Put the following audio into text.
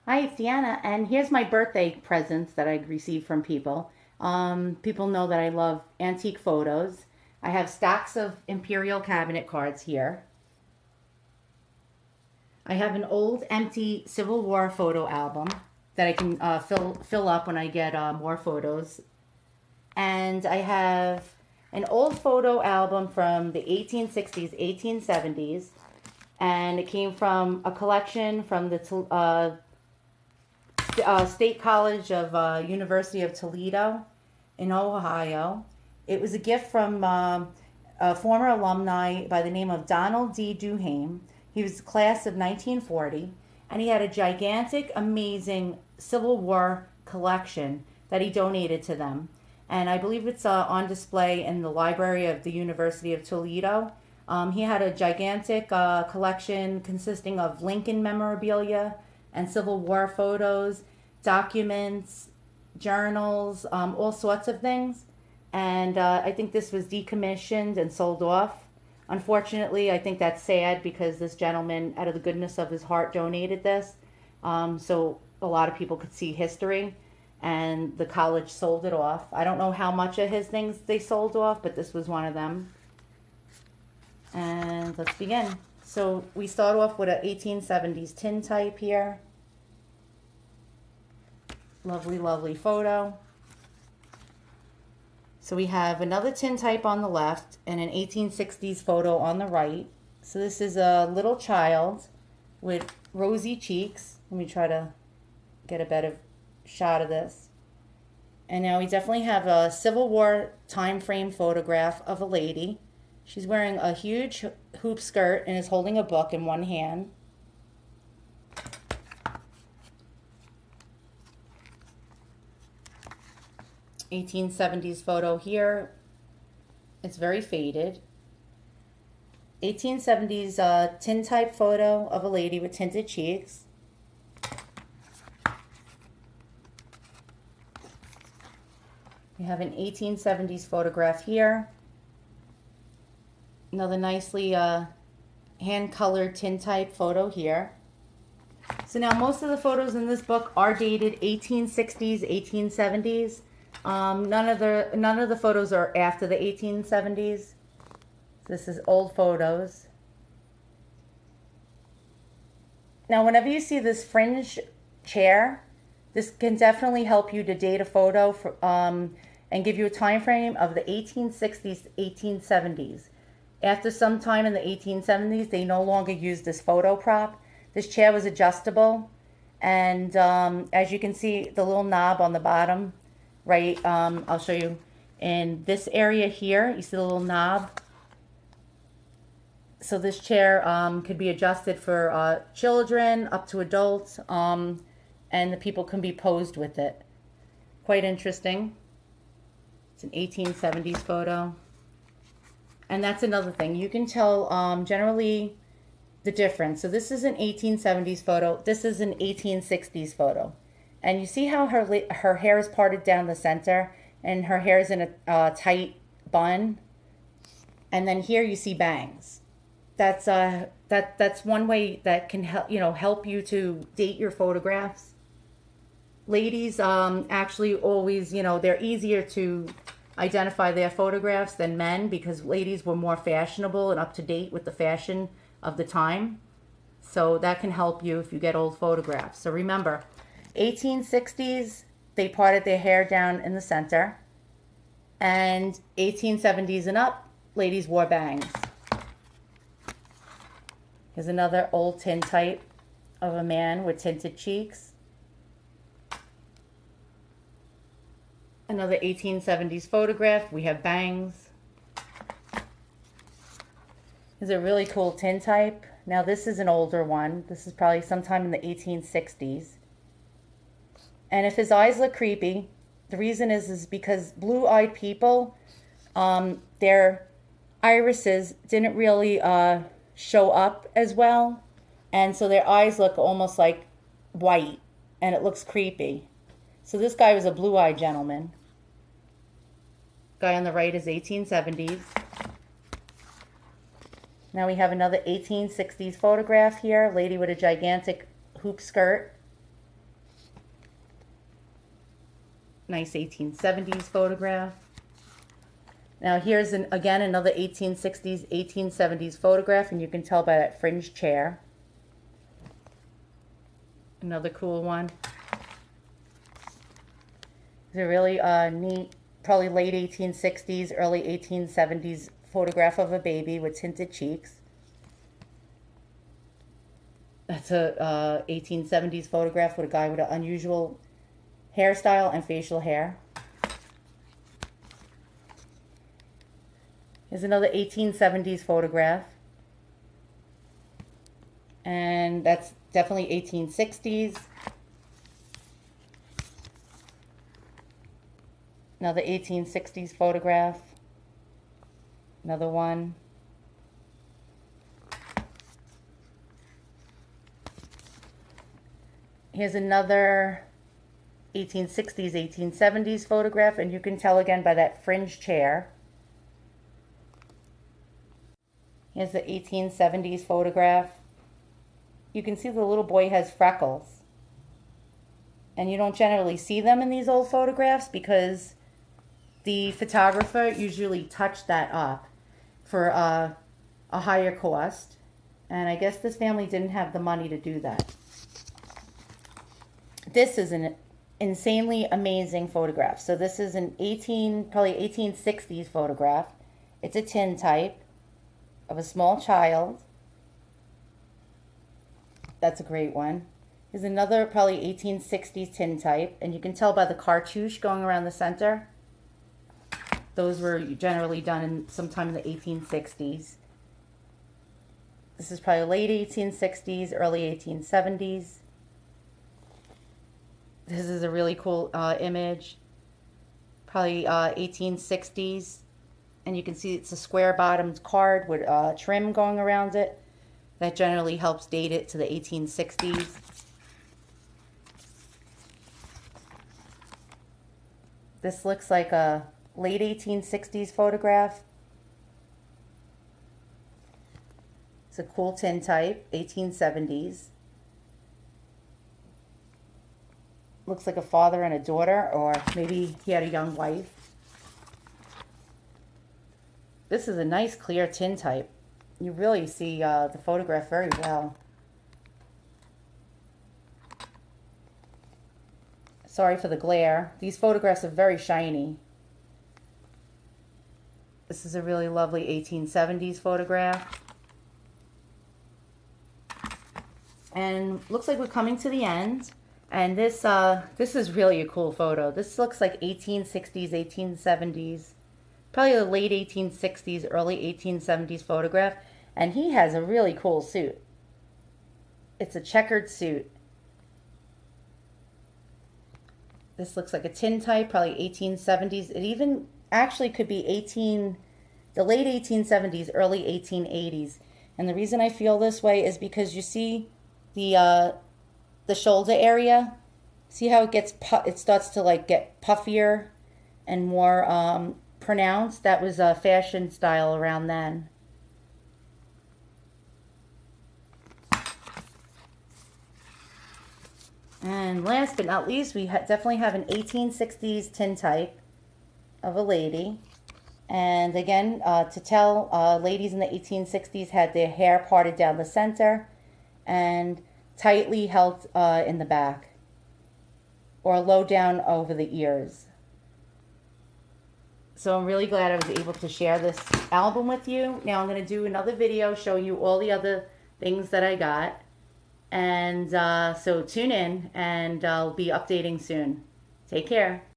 Hi, it's Deanna, and here's my birthday presents that I received from people. People know that I love antique photos. I have stacks of Imperial cabinet cards here. I have an old empty Civil War photo album that I can fill up when I get more photos. And I have an old photo album from the 1860s, 1870s, and it came from a collection from the State College of University of Toledo in Ohio. It was a gift from a former alumni by the name of Donald D. Duhame. He was the class of 1940, and he had a gigantic, amazing Civil War collection that he donated to them. And I believe it's on display in the library of the University of Toledo. He had a gigantic collection consisting of Lincoln memorabilia and Civil War photos, documents, journals, all sorts of things. And I think this was decommissioned and sold off. Unfortunately, I think that's sad because this gentleman, out of the goodness of his heart, donated this. So a lot of people could see history, and the college sold it off. I don't know how much of his things they sold off, but this was one of them. And let's begin. So we start off with an 1870s tintype here. Lovely, lovely photo. So we have another tintype on the left and an 1860s photo on the right. So this is a little child with rosy cheeks. Let me try to get a better shot of this. And now we definitely have a Civil War time frame photograph of a lady. She's wearing a huge hoop skirt and is holding a book in one hand. '70s photo here. It's very faded. 1870s tintype photo of a lady with tinted cheeks. We have an 1870s photograph here. Another nicely hand-colored tintype photo here. So now most of the photos in this book are dated 1860s, 1870s. None of the photos are after the 1870s. This is old photos. Now, whenever you see this fringe chair, this can definitely help you to date a photo and give you a time frame of the 1860s, 1870s. After some time in the 1870s, they no longer used this photo prop. This chair was adjustable, and as you can see, the little knob on the bottom, right, I'll show you. In this area here, you see the little knob? So this chair could be adjusted for children up to adults, and the people can be posed with it. Quite interesting. It's an 1870s photo. And that's another thing. You can tell generally the difference. So this is an 1870s photo. This is an 1860s photo. And you see how her hair is parted down the center, and her hair is in a tight bun. And then here you see bangs. That's one way that can help you to date your photographs. Ladies actually always, they're easier to identify their photographs than men because ladies were more fashionable and up to date with the fashion of the time. So that can help you if you get old photographs. So remember, 1860s, they parted their hair down in the center. And 1870s and up, ladies wore bangs. Here's another old tintype of a man with tinted cheeks. Another 1870s photograph. We have bangs. Here's a really cool tintype. Now this is an older one. This is probably sometime in the 1860s. And if his eyes look creepy, the reason is because blue-eyed people, their irises didn't really show up as well. And so their eyes look almost like white, and it looks creepy. So this guy was a blue-eyed gentleman. Guy on the right is 1870s. Now we have another 1860s photograph here. Lady with a gigantic hoop skirt. Nice 1870s photograph. Now here's again another 1860s, 1870s photograph, and you can tell by that fringe chair. Another cool one. It's a really neat, probably late 1860s, early 1870s photograph of a baby with tinted cheeks. That's a 1870s photograph with a guy with an unusual hairstyle and facial hair. Here's another 1870s photograph. And that's definitely 1860s. Another 1860s photograph. Another one. Here's another 1860s, 1870s photograph, and you can tell again by that fringe chair. Here's the 1870s photograph. You can see the little boy has freckles. And you don't generally see them in these old photographs because the photographer usually touched that up for a higher cost. And I guess this family didn't have the money to do that. This is an insanely amazing photograph. So this is an probably 1860s photograph. It's a tintype of a small child. That's a great one. Here's another probably 1860s tintype, and you can tell by the cartouche going around the center. Those were generally done sometime in the 1860s. This is probably late 1860s, early 1870s. This is a really cool image, probably 1860s. And you can see it's a square bottomed card with trim going around it. That generally helps date it to the 1860s. This looks like a late 1860s photograph. It's a cool tintype, 1870s. Looks like a father and a daughter, or maybe he had a young wife. This is a nice clear tintype. You really see the photograph very well. Sorry for the glare. These photographs are very shiny. This is a really lovely 1870s photograph. And looks like we're coming to the end. And this is really a cool photo. This looks like 1860s, 1870s. Probably the late 1860s, early 1870s photograph. And he has a really cool suit. It's a checkered suit. This looks like a tintype, probably 1870s. It even actually could be the late 1870s, early 1880s. And the reason I feel this way is because you see the shoulder area. See how it starts to like get puffier and more pronounced? That was a fashion style around then. And last but not least, we definitely have an 1860s tintype of a lady. And again, to tell, ladies in the 1860s had their hair parted down the center and tightly held in the back or low down over the ears. So I'm really glad I was able to share this album with you. Now I'm going to do another video showing you all the other things that I got. And so tune in, and I'll be updating soon. Take care.